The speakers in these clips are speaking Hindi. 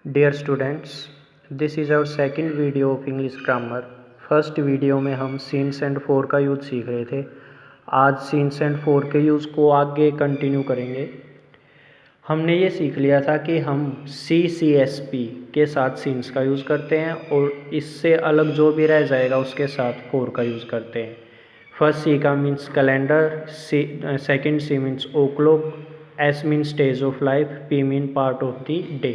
Dear students, this is our second video of English grammar. First video में हम सीन्स एंड फोर का यूज़ सीख रहे थे। आज सीन्स एंड फोर के यूज़ को आगे कंटिन्यू करेंगे। हमने ये सीख लिया था कि हम CCSP के साथ सीन्स का यूज़ करते हैं और इससे अलग जो भी रह जाएगा उसके साथ फोर का यूज़ करते हैं। फर्स्ट C का means calendar, second C means o'clock, S means stage of life, P mean part of the day.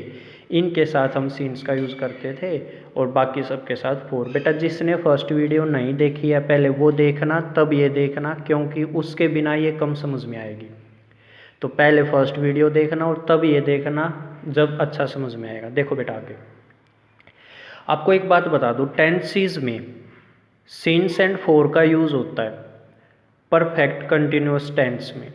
इनके साथ हम सीन्स का यूज़ करते थे और बाकी सब के साथ फोर। बेटा जिसने फर्स्ट वीडियो नहीं देखी है पहले वो देखना, तब ये देखना, क्योंकि उसके बिना ये कम समझ में आएगी। तो पहले फर्स्ट वीडियो देखना और तब ये देखना, जब अच्छा समझ में आएगा। देखो बेटा आगे आपको एक बात बता दूँ, टेंसेस में सिंस एंड फोर का यूज़ होता है परफेक्ट कंटिन्यूस टेंस में।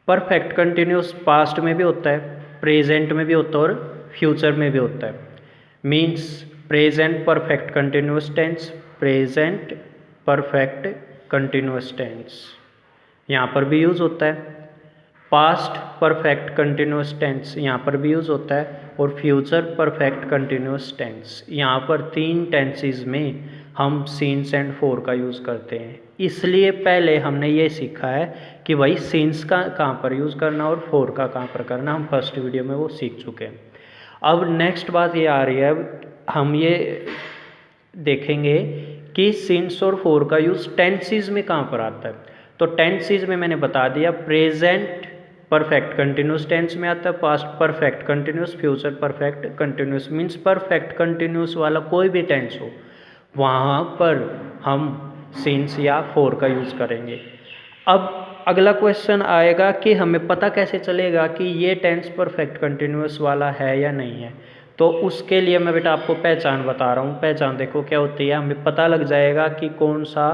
परफेक्ट कंटिन्यूस पास्ट में भी होता है, प्रेजेंट में भी होता है और फ्यूचर में भी होता है। Means present perfect continuous tense, present perfect continuous tense यहाँ पर भी यूज़ होता है। पास्ट परफेक्ट कंटिन्यूस टेंस यहाँ पर भी यूज़ होता है और फ्यूचर परफेक्ट कंटिन्यूस टेंस। यहाँ पर तीन टेंसेस में हम सिंस एंड फोर का यूज़ करते हैं। इसलिए पहले हमने ये सीखा है कि भाई सिंस का कहाँ पर यूज़ करना और फोर का कहाँ पर करना। हम फर्स्ट वीडियो में वो सीख चुके हैं। अब नेक्स्ट बात ये आ रही है, हम ये देखेंगे कि सिंस और फोर का यूज़ टेंसेस में कहाँ पर आता है। तो टेंसेस में मैंने बता दिया, प्रेजेंट परफेक्ट कंटिन्यूस टेंस में आता है, past perfect continuous, future perfect continuous. Means perfect continuous वाला कोई भी टेंस हो वहाँ पर हम सिंस या फोर का यूज़ करेंगे। अब अगला क्वेश्चन आएगा कि हमें पता कैसे चलेगा कि ये टेंस परफेक्ट कंटिन्यूस वाला है या नहीं है। तो उसके लिए मैं बेटा आपको पहचान बता रहा हूँ। पहचान देखो क्या होती है, हमें पता लग जाएगा कि कौन सा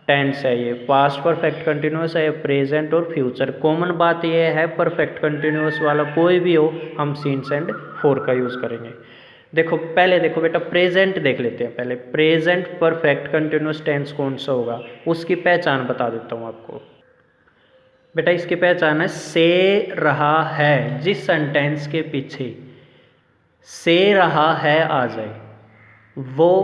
टेंस है ये, पास्ट परफेक्ट कंटिन्यूस है, प्रेजेंट और फ्यूचर। कॉमन बात ये है परफेक्ट कंटिन्यूस वाला कोई भी हो हम सिंस एंड फोर का यूज़ करेंगे। देखो पहले देखो बेटा प्रेजेंट देख लेते हैं। पहले प्रेजेंट परफेक्ट कंटिन्यूस टेंस कौन सा होगा उसकी पहचान बता देता हूँ आपको। बेटा इसकी पहचान है से रहा है। जिस सेंटेंस के पीछे से रहा है आ जाए वो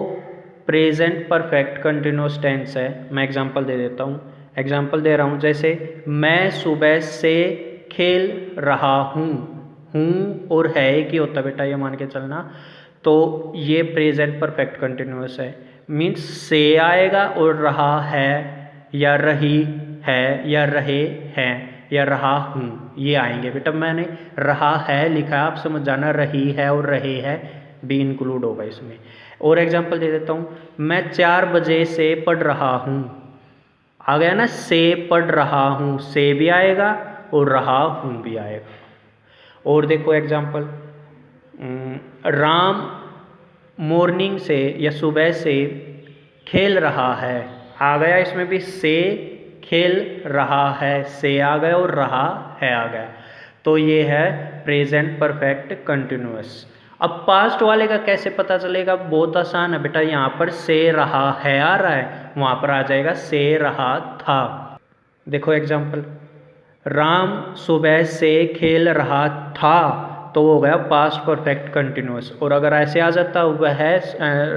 प्रेजेंट परफेक्ट कंटिन्यूस टेंस है। मैं एग्जांपल दे देता हूँ, एग्जांपल दे रहा हूँ। जैसे मैं सुबह से खेल रहा हूँ, हूँ और है एक ही होता बेटा, ये मान के चलना। तो ये प्रेजेंट परफेक्ट कंटिन्यूस है। मीन्स से आएगा और रहा है या रही है या रहे हैं या रहा हूँ ये आएंगे। बेटा मैंने रहा है लिखा है, आप समझ जाना रही है और रहे है भी इंक्लूड होगा इसमें। और एग्जांपल दे देता हूँ, मैं 4 बजे से पढ़ रहा हूँ। आ गया ना, से पढ़ रहा हूँ, से भी आएगा और रहा हूँ भी आएगा। और देखो एग्जांपल, राम मॉर्निंग से या सुबह से खेल रहा है। आ गया इसमें भी से, खेल रहा है से आ गया और रहा है आ गया। तो ये है प्रेजेंट परफेक्ट कंटिन्यूअस। अब पास्ट वाले का कैसे पता चलेगा, बहुत आसान है बेटा। यहाँ पर से रहा है आ रहा है, वहाँ पर आ जाएगा से रहा था। देखो एग्जाम्पल, राम सुबह से खेल रहा था तो वो हो गया पास्ट परफेक्ट कंटिन्यूअस। और अगर ऐसे आ जाता वह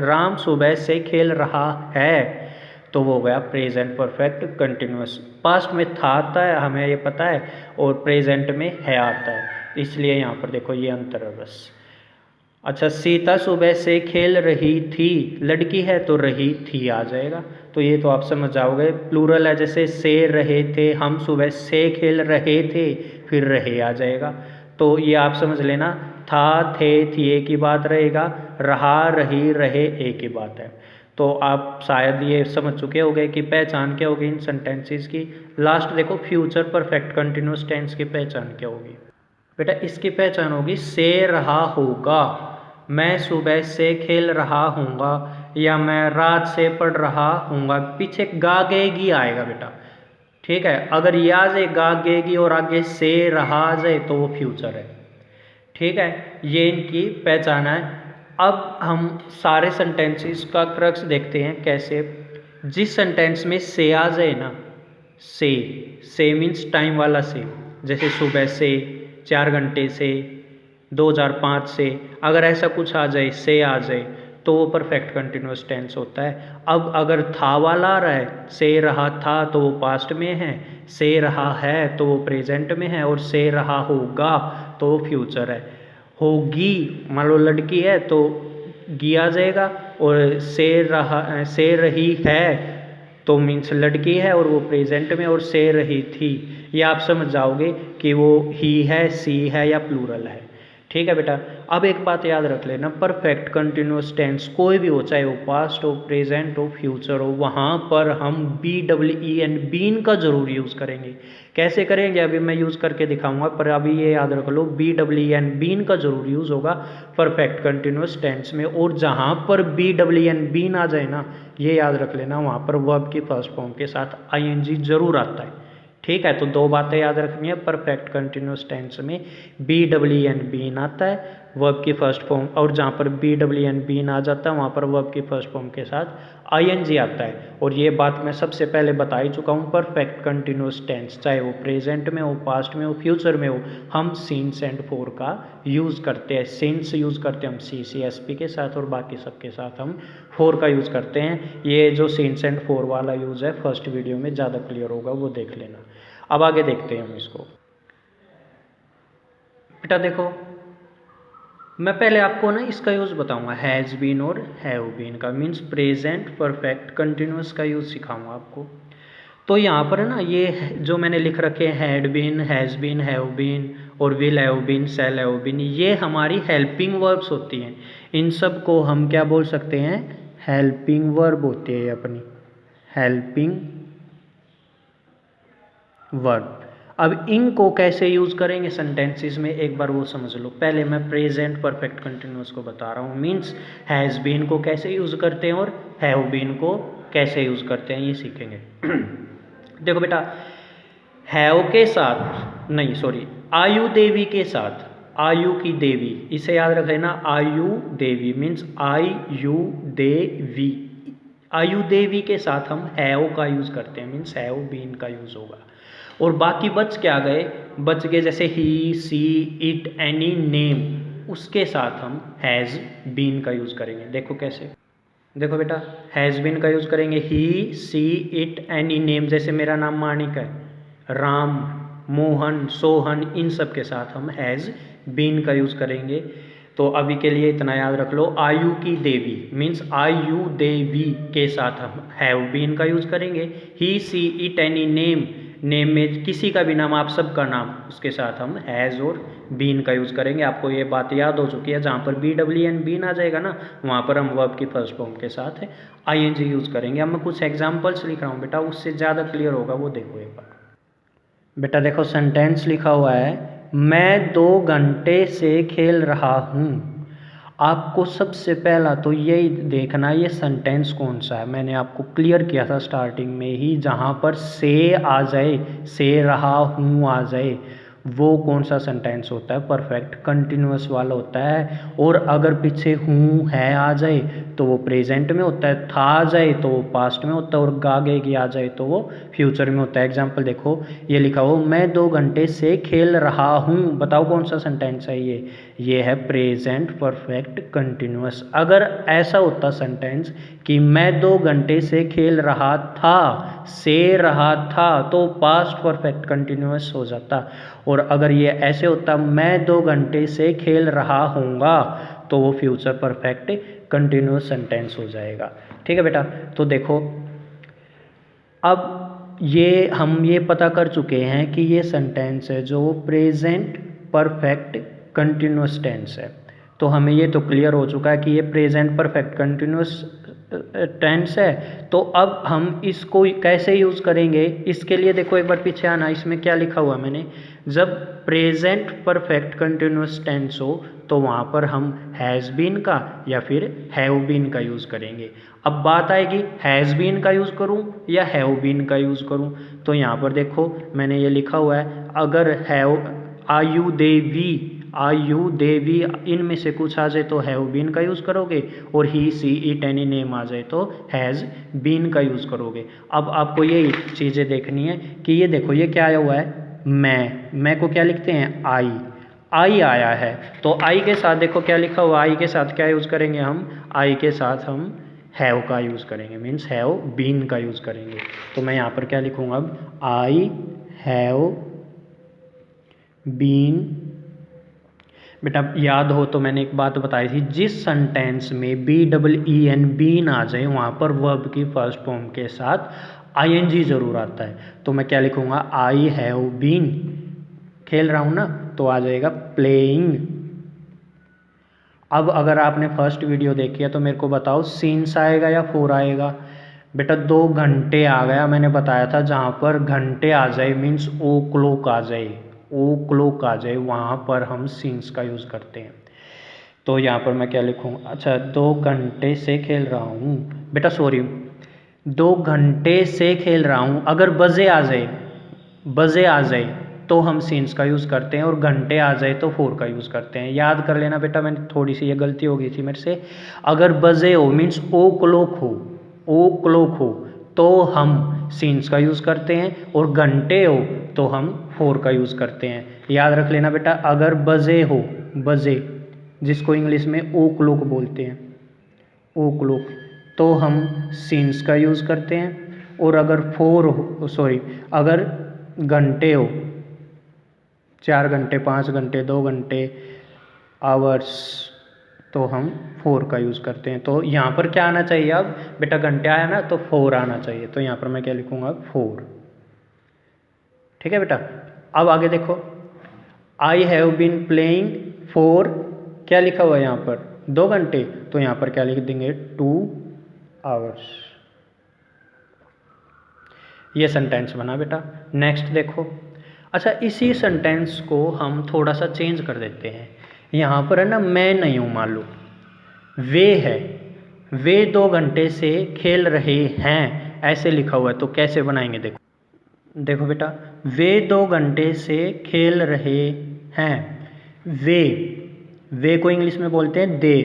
राम सुबह से खेल रहा है तो वो हो गया प्रेजेंट परफेक्ट कंटिन्यूअस। पास्ट में था आता है हमें ये पता है और प्रेजेंट में है आता है, इसलिए यहाँ पर देखो ये अंतर है बस। अच्छा, सीता सुबह से खेल रही थी, लड़की है तो रही थी आ जाएगा। तो ये तो आप समझ जाओगे। प्लूरल है, जैसे से रहे थे, हम सुबह से खेल रहे थे, फिर रहे आ जाएगा। तो ये आप समझ लेना, था थे थी एक ही बात रहेगा, रहा रही रहे एक ही बात है। तो आप शायद ये समझ चुके होंगे कि पहचान क्या होगी इन सेंटेंसेस की। लास्ट देखो फ्यूचर परफेक्ट कंटिन्यूस टेंस की पहचान क्या होगी। बेटा इसकी पहचान होगी से रहा होगा, मैं सुबह से खेल रहा हूँगा या मैं रात से पढ़ रहा हूँगा। पीछे गागेगी आएगा बेटा, ठीक है। अगर ये आ जाए गागेगी और आगे से रहा आ जाए तो वो फ्यूचर है, ठीक है। ये इनकी पहचान है। अब हम सारे सेंटेंसेस का क्रक्स देखते हैं कैसे। जिस सेंटेंस में से आ जाए ना, से मीन्स टाइम वाला से, जैसे सुबह से, 4 घंटे से, 2005 से, अगर ऐसा कुछ आ जाए, से आ जाए, तो वो परफेक्ट कंटिन्यूस टेंस होता है। अब अगर था वाला आ रहा है, से रहा था, तो वो पास्ट में है, से रहा है तो वो प्रेजेंट में है, और से रहा होगा तो वो फ्यूचर है। होगी, मान लो लड़की है तो गी आ जाएगा, और से रही है तो मीन्स लड़की है और वो प्रेजेंट में, और से रही थी, ये आप समझ जाओगे कि वो ही है, सी है या प्लूरल है। ठीक है बेटा। अब एक बात याद रख लेना, परफेक्ट कंटिन्यूस टेंस कोई भी हो, चाहे वो पास्ट हो, प्रेजेंट हो, फ्यूचर हो, वहाँ पर हम BEEN बीन का जरूर यूज़ करेंगे। कैसे करेंगे अभी मैं यूज़ करके दिखाऊंगा, पर अभी ये याद रख लो, BEEN बीन का जरूर यूज़ होगा परफेक्ट कंटिन्यूस टेंस में। और जहाँ पर BEEN बीन आ जाए ना, ये याद रख लेना, वहाँ पर वर्ब की फर्स्ट फॉर्म के साथ ING जरूर आता है। ठीक है, तो दो बातें याद रखनी है, परफेक्ट कंटिन्यूस टेंस में BEEN बीन आता है वर्ब की फर्स्ट फॉर्म, और जहाँ पर BEEN बीन आ जाता है वहाँ पर वर्ब की फर्स्ट फॉर्म के साथ ING आता है। और ये बात मैं सबसे पहले बता ही चुका हूँ, परफेक्ट कंटिन्यूस टेंस चाहे वो प्रेजेंट में हो, पास्ट में हो, फ्यूचर में हो, हम सिंस एंड फोर का यूज़ करते हैं। सिंस यूज़ करते हैं हम CCSP के साथ, और बाकी सबके साथ हम फोर का यूज़ करते हैं। ये जो सिंस एंड फोर वाला यूज़ है फर्स्ट वीडियो में ज़्यादा क्लियर होगा, वो देख लेना। अब आगे देखते हैं हम इसको। बेटा देखो, मैं पहले आपको ना इसका यूज़ बताऊंगा, हैज़ बीन और हैव बीन का, मीन्स प्रेजेंट परफेक्ट कंटिन्यूस का यूज़ सिखाऊंगा आपको। तो यहाँ पर ना ये जो मैंने लिख रखे हैं, had been, has been, have been और will have been, shall have been, ये हमारी हेल्पिंग वर्ब्स होती हैं। इन सब को हम क्या बोल सकते हैं, हेल्पिंग वर्ब होती है अपनी, हेल्पिंग वर्ब। अब इनको कैसे यूज़ करेंगे सेंटेंसेस में, एक बार वो समझ लो। पहले मैं प्रेजेंट परफेक्ट कंटिन्यूस को बता रहा हूँ, मीन्स हैज़ बीन को कैसे यूज़ करते हैं और हैव बीन को कैसे यूज़ करते हैं, ये सीखेंगे। देखो बेटा, हैव के साथ नहीं, सॉरी, आयु देवी के साथ, आयु की देवी, इसे याद रख लेना, आयु देवी मीन्स आयु देवी, आयु देवी के साथ हम हैव का यूज़ करते हैं, मीन्स हैव बीन का यूज़ होगा। और बाकी बच क्या गए, बच गए जैसे ही, सी, इट, एनी, नेम, उसके साथ हम हैज़ बीन का यूज़ करेंगे। देखो कैसे, देखो बेटा, हैज़ बीन का यूज़ करेंगे, ही, सी, इट, एनी, नेम, जैसे मेरा नाम माणिक है, राम, मोहन, सोहन, इन सब के साथ हम हैज़ बीन का यूज़ करेंगे। तो अभी के लिए इतना याद रख लो, आयु की देवी मीन्स आयु देवी के साथ हम हैव बीन का यूज़ करेंगे। ही, सी, इट, एनी, नेम, नेम में किसी का भी नाम, आप सबका नाम, उसके साथ हम हैज़ और बीन का यूज़ करेंगे। आपको ये बात याद हो चुकी है, जहाँ पर BEEN बीन आ जाएगा ना, वहाँ पर हम वर्ब की फर्स्ट फॉर्म के साथ ING यूज़ करेंगे। अब मैं कुछ एग्जाम्पल्स लिख रहा हूँ बेटा, उससे ज़्यादा क्लियर होगा, वो देखो एक बार। बेटा देखो, सेंटेंस लिखा हुआ है, मैं 2 घंटे से खेल रहा हूँ। आपको सबसे पहला तो यही देखना, ये सेंटेंस कौन सा है। मैंने आपको क्लियर किया था स्टार्टिंग में ही, जहाँ पर से आ जाए, से रहा हूँ आ जाए, वो कौन सा सेंटेंस होता है, परफेक्ट कंटिन्यूअस वाला होता है। और अगर पीछे हूँ है आ जाए तो वो प्रेजेंट में होता है, था आ जाए तो वो पास्ट में होता है, और गागे की आ जाए तो वो फ्यूचर में होता है। एग्जाम्पल देखो, ये लिखा हो, मैं 2 घंटे से खेल रहा हूँ, बताओ कौन सा सेंटेंस है ये है प्रेजेंट परफेक्ट कंटिन्यूअस। अगर ऐसा होता सेंटेंस कि मैं 2 घंटे से खेल रहा था, से रहा था, तो पास्ट परफेक्ट कंटिन्यूअस हो जाता। और अगर ये ऐसे होता, मैं 2 घंटे से खेल रहा हूँगा, तो वो फ्यूचर परफेक्ट कंटिन्यूअस सेंटेंस हो जाएगा। ठीक है बेटा। तो देखो, अब हम ये पता कर चुके हैं कि ये सेंटेंस है जो प्रेजेंट परफेक्ट कंटिन्यूअस टेंस है। तो हमें ये तो क्लियर हो चुका है कि ये प्रेजेंट परफेक्ट कंटिन्यूअस टेंस है। तो अब हम इसको कैसे यूज़ करेंगे, इसके लिए देखो एक बार पीछे आना, इसमें क्या लिखा हुआ मैंने, जब प्रेजेंट परफेक्ट कंटिन्यूअस टेंस हो तो वहाँ पर हम हैज़ बीन का या फिर हैव बीन का यूज़ करेंगे। अब बात आएगी हैज़ बीन का यूज़ करूँ या हैव बीन का यूज़ करूँ। तो यहाँ पर देखो मैंने ये लिखा हुआ है, अगर हैव, आयु देवी, आयु देवी, इनमें से कुछ आ जाए तो हैव बीन का यूज़ करोगे, और ही, सी, इट, एनी, नेम आ जाए तो हैज़ बीन का यूज़ करोगे। अब आपको यही चीज़ें देखनी है कि ये देखो, ये क्या आया हुआ है, मैं को क्या लिखते हैं, आई, आई आया है, तो आई के साथ देखो क्या लिखा हुआ, आई के साथ क्या यूज़ करेंगे हम, आई के साथ हम हैव का यूज़ करेंगे, मीन्स हैव बीन का यूज़ करेंगे। तो मैं यहाँ पर क्या लिखूँगा अब, आई हैव बीन। बेटा याद हो तो मैंने एक बात बताई थी, जिस सेंटेंस में BEEN बीन आ जाए वहाँ पर वर्ब की फर्स्ट फॉर्म के साथ ING ज़रूर आता है। तो मैं क्या लिखूँगा, आई हैव बीन, खेल रहा हूँ ना, तो आ जाएगा प्लेइंग। अब अगर आपने फर्स्ट वीडियो देखी है तो मेरे को बताओ सीन्स आएगा या फोर आएगा। बेटा 2 घंटे आ गया, मैंने बताया था जहाँ पर घंटे आ जाए मीन्स ओ क्लॉक आ जाए, ओ क्लॉक आ जाए वहाँ पर हम सीन्स का यूज़ करते हैं। तो यहाँ पर मैं क्या लिखूँ, अच्छा 2 घंटे से खेल रहा हूँ, बेटा सॉरी 2 घंटे से खेल रहा हूँ, अगर बजे आ जाए तो हम सीन्स का यूज़ करते हैं, और घंटे आ जाए तो फोर का यूज़ करते हैं। याद कर लेना बेटा, मैंने थोड़ी सी ये गलती हो गई थी मेरे से। अगर बजे हो मीन्स ओ क्लॉक हो तो हम सीन्स का यूज़ करते हैं, और घंटे हो तो हम फोर का यूज़ करते हैं। याद रख लेना बेटा, अगर बजे जिसको इंग्लिश में ओ क्लॉक बोलते हैं, ओ क्लॉक, तो हम सीन्स का यूज़ करते हैं, और अगर अगर घंटे हो 4 घंटे 5 घंटे 2 घंटे आवर्स, तो हम फोर का यूज़ करते हैं। तो यहाँ पर क्या आना चाहिए, अब बेटा घंटे आया ना तो फोर आना चाहिए, तो यहाँ पर मैं क्या लिखूँगा, फोर। ठीक है बेटा, अब आगे देखो, I have been playing for, क्या लिखा हुआ है यहाँ पर 2 घंटे, तो यहाँ पर क्या लिख देंगे 2 आवर्स। ये सेंटेंस बना बेटा। नेक्स्ट देखो, अच्छा इसी सेंटेंस को हम थोड़ा सा चेंज कर देते हैं। यहाँ पर है ना, मैं नहीं हूँ मान लो, वे है, वे 2 घंटे से खेल रहे हैं, ऐसे लिखा हुआ है, तो कैसे बनाएंगे देखो बेटा, वे 2 घंटे से खेल रहे हैं, वे को इंग्लिश में बोलते हैं दे।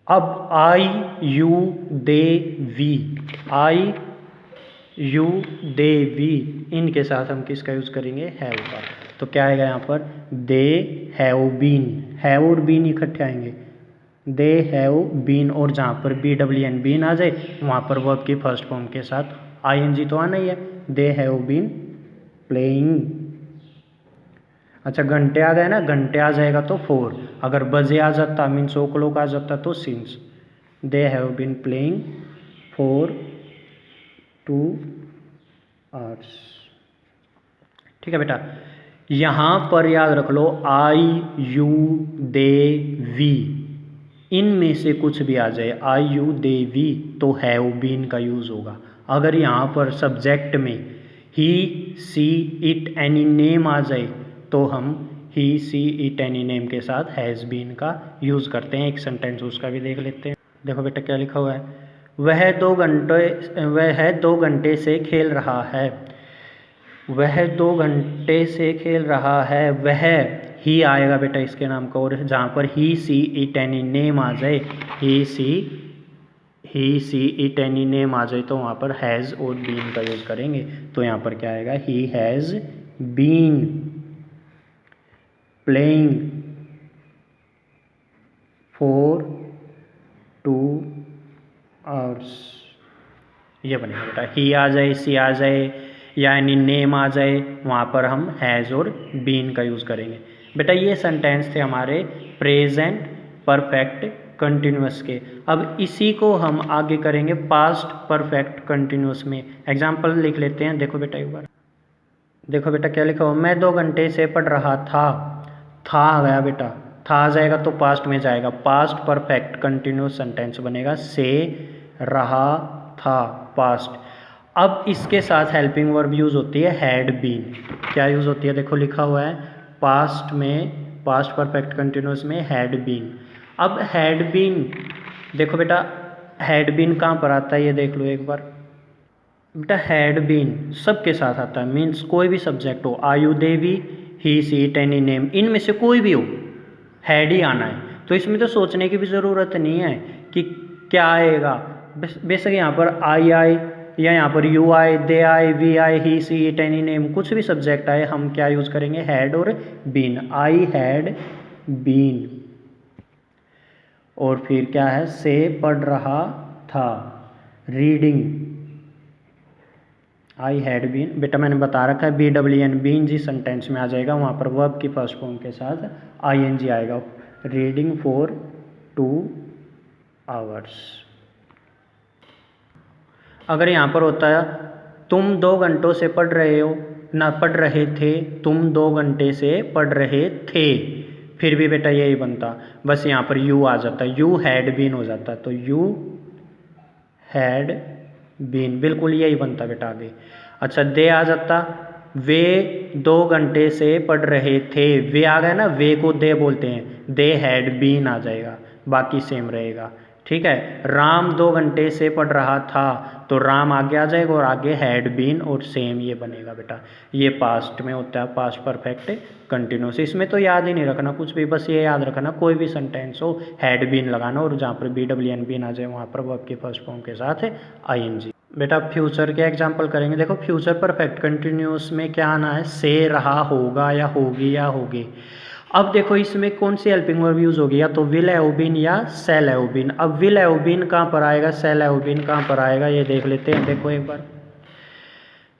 अब आई यू दे वी, इनके साथ हम किसका यूज़ करेंगे, हैव का। तो क्या आएगा यहाँ पर, दे हैव बीन, हैव और बीन इकट्ठे आएंगे, दे हैव बीन, और जहाँ पर BEEN बीन आ जाए वहाँ पर वर्ब की फर्स्ट फॉर्म के साथ ING तो आना ही है, दे हैव बीन प्लेइंग। अच्छा घंटे आ गए ना, घंटे आ जाएगा तो फोर, अगर बजे आ जाता मीन्स ओ क्लॉक आ जाता तो since, they have been playing for 2 hours. ठीक है बेटा, यहाँ पर याद रख लो, आई यू दे वी, इनमें से कुछ भी आ जाए, आई यू दे वी, तो हैव बीन का यूज़ होगा। अगर यहाँ पर सब्जेक्ट में ही सी इट एनी नेम आ जाए तो हम ही सी इट एनी नेम के साथ हैज़ बीन का यूज़ करते हैं। एक सेंटेंस उसका भी देख लेते हैं। देखो बेटा क्या लिखा हुआ है, वह 2 घंटे से खेल रहा है, वह 2 घंटे से खेल रहा है, वह ही आएगा बेटा इसके नाम का, और जहाँ पर ही सी इट एनी नेम आ जाए, ही सी इट एनी नेम आ जाए तो वहाँ पर हैज़ और बीन का यूज़ करेंगे। तो यहाँ पर क्या आएगा, he has been playing for 2 hours. ये बनेगा बेटा, ही आ जाए, सी आ जाए या एनी नेम आ जाए, वहाँ पर हम हैज़ और बीन का यूज़ करेंगे। बेटा ये सेंटेंस थे हमारे प्रेजेंट परफेक्ट कंटिन्यूअस के। अब इसी को हम आगे करेंगे पास्ट परफेक्ट कंटिन्यूअस में। एग्जाम्पल लिख लेते हैं, देखो बेटा एक बार, देखो बेटा क्या लिखा हुआ, मैं 2 घंटे से पढ़ रहा था आ गया बेटा, था आ जाएगा तो पास्ट में जाएगा, पास्ट परफेक्ट कंटिन्यूअस सेंटेंस बनेगा, से रहा था पास्ट। अब इसके साथ हेल्पिंग वर्ब यूज़ होती है हैड बीन। क्या यूज़ होती है, देखो लिखा हुआ है पास्ट में, पास्ट परफेक्ट कंटिन्यूअस में हैड बीन। अब हैड बीन, देखो बेटा हैड बीन कहाँ पर आता है ये देख लो एक बार बेटा, हैड बीन सबके साथ आता है, मीन्स कोई भी सब्जेक्ट हो, आयु देवी, ही सी इट एनी नेम, इनमें से कोई भी हो हैड ही आना है। तो इसमें तो सोचने की भी ज़रूरत नहीं है कि क्या आएगा, बेशक यहाँ पर आई आए या यहाँ पर यू आए, दे आए, वी आए, ही सी इट एनी नेम, कुछ भी सब्जेक्ट आए, हम क्या यूज़ करेंगे, हैड और बीन। आई हैड बीन, और फिर क्या है, से पढ़ रहा था, रीडिंग। आई हैड बीन, बेटा मैंने बता रखा है BWN बीन जिस सेंटेंस में आ जाएगा वहाँ पर वर्ब की फर्स्ट फॉर्म के साथ ING आएगा। Reading for 2 hours. अगर यहाँ पर होता है तुम 2 घंटों से पढ़ रहे हो, ना पढ़ रहे थे, तुम 2 घंटे से पढ़ रहे थे, फिर भी बेटा यही बनता, बस यहाँ पर यू आ जाता, यू हैड बीन हो जाता, तो यू हैड बीन, बिल्कुल यही बनता बेटा आगे। अच्छा, दे आ जाता, वे 2 घंटे से पढ़ रहे थे, वे आ गया ना, वे को दे बोलते हैं, दे हैड बीन आ जाएगा, बाकी सेम रहेगा। ठीक है, राम 2 घंटे से पढ़ रहा था, तो राम आगे आ जाएगा और आगे हैड बीन, और सेम ये बनेगा बेटा। ये पास्ट में होता है, पास्ट परफेक्ट कंटिन्यूस। इसमें तो याद ही नहीं रखना कुछ भी, बस ये याद रखना कोई भी सेंटेंस हो हैड बीन लगाना, और जहाँ पर BWN बीन आ जाए वहाँ पर वर्ब की फर्स्ट फॉर्म के साथ ING। बेटा फ्यूचर के एग्जाम्पल करेंगे। देखो फ्यूचर परफेक्ट कंटिन्यूस में क्या आना है, से रहा, होगा या होगी या होगी। अब देखो इसमें कौन सी हेल्पिंग वर्ब यूज होगी, या तो विल हैव बीन या शैल हैव बीन। अब विल हैव बीन कहाँ पर आएगा, शैल हैव बीन कहाँ पर आएगा, ये देख लेते हैं। देखो एक बार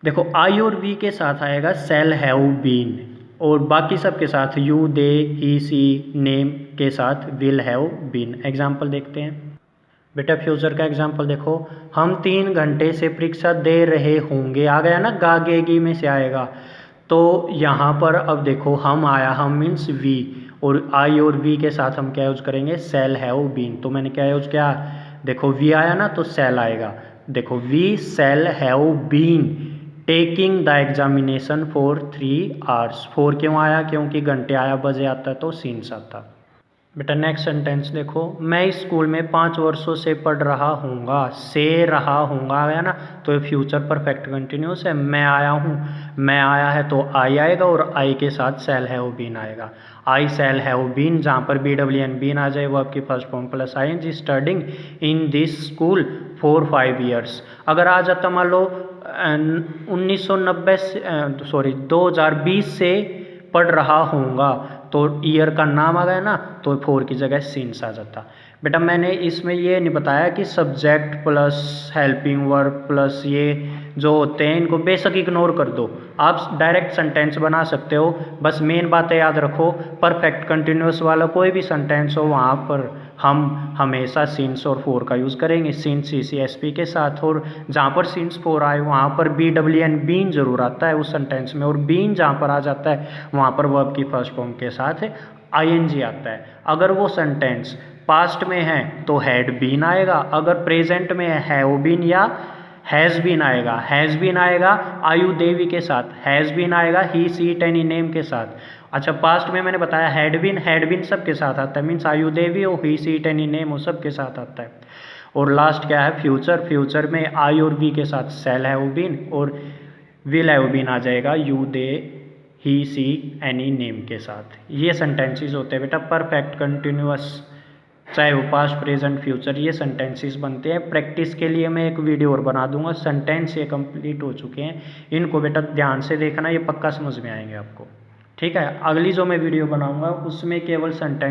देखो, आई और वी के साथ आएगा शैल हैव बीन, और बाकी सब के साथ you, they, he, C, name के साथ विल हैव बीन। एग्जाम्पल देखते हैं। बेटा फ्यूचर का एग्जाम्पल देखो, हम 3 घंटे से परीक्षा दे रहे होंगे, आ गया ना, गागेगी में से आएगा। तो यहाँ पर अब देखो हम आया, हम मीन्स वी, और आई और वी के साथ हम क्या यूज करेंगे, शैल हैव बीन। तो मैंने क्या यूज किया, देखो वी आया ना तो शैल आएगा। देखो we shall have been taking the examination for 3 hours. 4 क्यों आया, क्योंकि घंटे आया, बजे आता है तो सीन्स आता। बेटा नेक्स्ट सेंटेंस देखो, मैं इस स्कूल में 5 वर्षों से पढ़ रहा हूँगा, से रहा हूँगा आ गया ना, तो ये फ्यूचर परफेक्ट कंटिन्यूस है। मैं आया हूँ, मैं आया है तो आई आएगा, और आई के साथ शैल हैव बीन आएगा। आई शैल हैव बीन, जहाँ पर BWN बीन आ जाए वो आपकी first form plus ING, studying in this school for 5 years. अगर आ जाता मान लो 2020 से पढ़ रहा हूँगा, तो ईयर का नाम आ गया ना, तो 4 की जगह सीन्स आ जाता। बेटा मैंने इसमें ये नहीं बताया कि subject plus helping verb plus ये जो होते हैं इनको बेशक इग्नोर कर दो, आप डायरेक्ट सेंटेंस बना सकते हो। बस मेन बातें याद रखो, परफेक्ट कंटिन्यूस वाला कोई भी सेंटेंस हो वहाँ पर हम हमेशा सीन्स और 4 का यूज़ करेंगे, सीन्स CCSP के साथ। और जहाँ पर सीन्स 4 आए वहाँ पर BWN बीन जरूर आता है उस सेंटेंस में, और बीन जहाँ पर आ जाता है वहाँ पर वर्ब की फर्स्ट फॉर्म के साथ ING आता है। अगर वो सेंटेंस पास्ट में है तो हैड बीन आएगा, अगर प्रेजेंट में है हैव बीन या हैज़ बीन आएगा। हैज़ बीन आएगा आयु देवी के साथ, हैज़ बीन आएगा ही, सी, इट, एनी नेम के साथ। अच्छा पास्ट में मैंने बताया हैड बीन सब के साथ आता है, मीन्स आयु देवी हो, ही, सी, इट, एनी नेम हो, सब के साथ आता है। और लास्ट क्या है फ्यूचर, फ्यूचर में आई और वी के साथ शैल हैव बीन और विल हैव बीन आ जाएगा you, they, he, she, any name के साथ। ये सेंटेंसेस होते हैं बेटा परफेक्ट कंटिन्यूअस, चाहे वो पास्ट प्रेजेंट फ्यूचर, ये सेंटेंसेस बनते हैं। प्रैक्टिस के लिए मैं एक वीडियो और बना दूंगा, सेंटेंस ये कंप्लीट हो चुके हैं, इनको बेटा ध्यान से देखना, ये पक्का समझ में आएंगे आपको। ठीक है, अगली जो मैं वीडियो बनाऊंगा उसमें केवल सेंटेंस